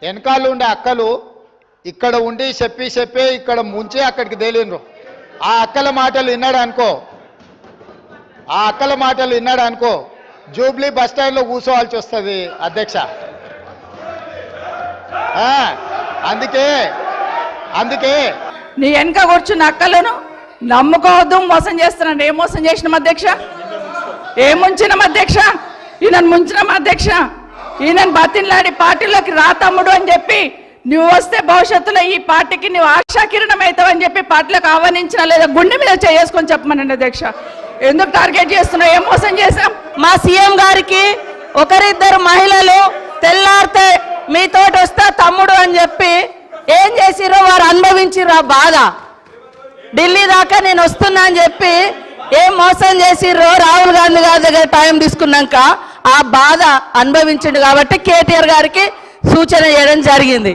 వెనకాల ఉండే అక్కలు ఇక్కడ ఉండి చెప్పి ఇక్కడ ముంచి అక్కడికి తేలినరు. ఆ అక్కల మాటలు విన్నాడు అనుకో జూబ్లీ బస్ స్టాండ్లో కూర్చోవాల్సి వస్తుంది అధ్యక్ష. అందుకే నీ వెనక కూర్చున్న అక్కలను నమ్ముకోవద్దు, మోసం చేస్తున్నాడు. ఏం మోసం చేసినాం అధ్యక్ష? ఏం ముంచినాం అధ్యక్ష? ఈయనను ముంచినాం అధ్యక్ష. ఈయనను బతిన్లాడి పార్టీలోకి రా తమ్ముడు అని చెప్పి నువ్వు వస్తే భవిష్యత్తులో ఈ పార్టీకి నువ్వు ఆశాకిరణం అవుతావని చెప్పి పార్టీలోకి ఆహ్వానించినా లేదా గుండె మీద చేసుకొని చెప్పమనండి అధ్యక్ష. ఎందుకు టార్గెట్ చేస్తున్నావు? ఏం మోసం చేశాం? మా సీఎం గారికి ఒకరిద్దరు మహిళలు తెల్లారితే మీతోటి వస్తా తమ్ముడు అని చెప్పి ఏం చేసిరో వారు అనుభవించిర్రు ఆ బాధ. ఢిల్లీ దాకా నేను వస్తున్నా అని చెప్పి ఏం మోసం చేసిర్రో రాహుల్ గాంధీ గారి దగ్గర టైం తీసుకున్నాక ఆ బాధ అనుభవించిండు కాబట్టి కేటీఆర్ గారికి సూచన చేయడం జరిగింది.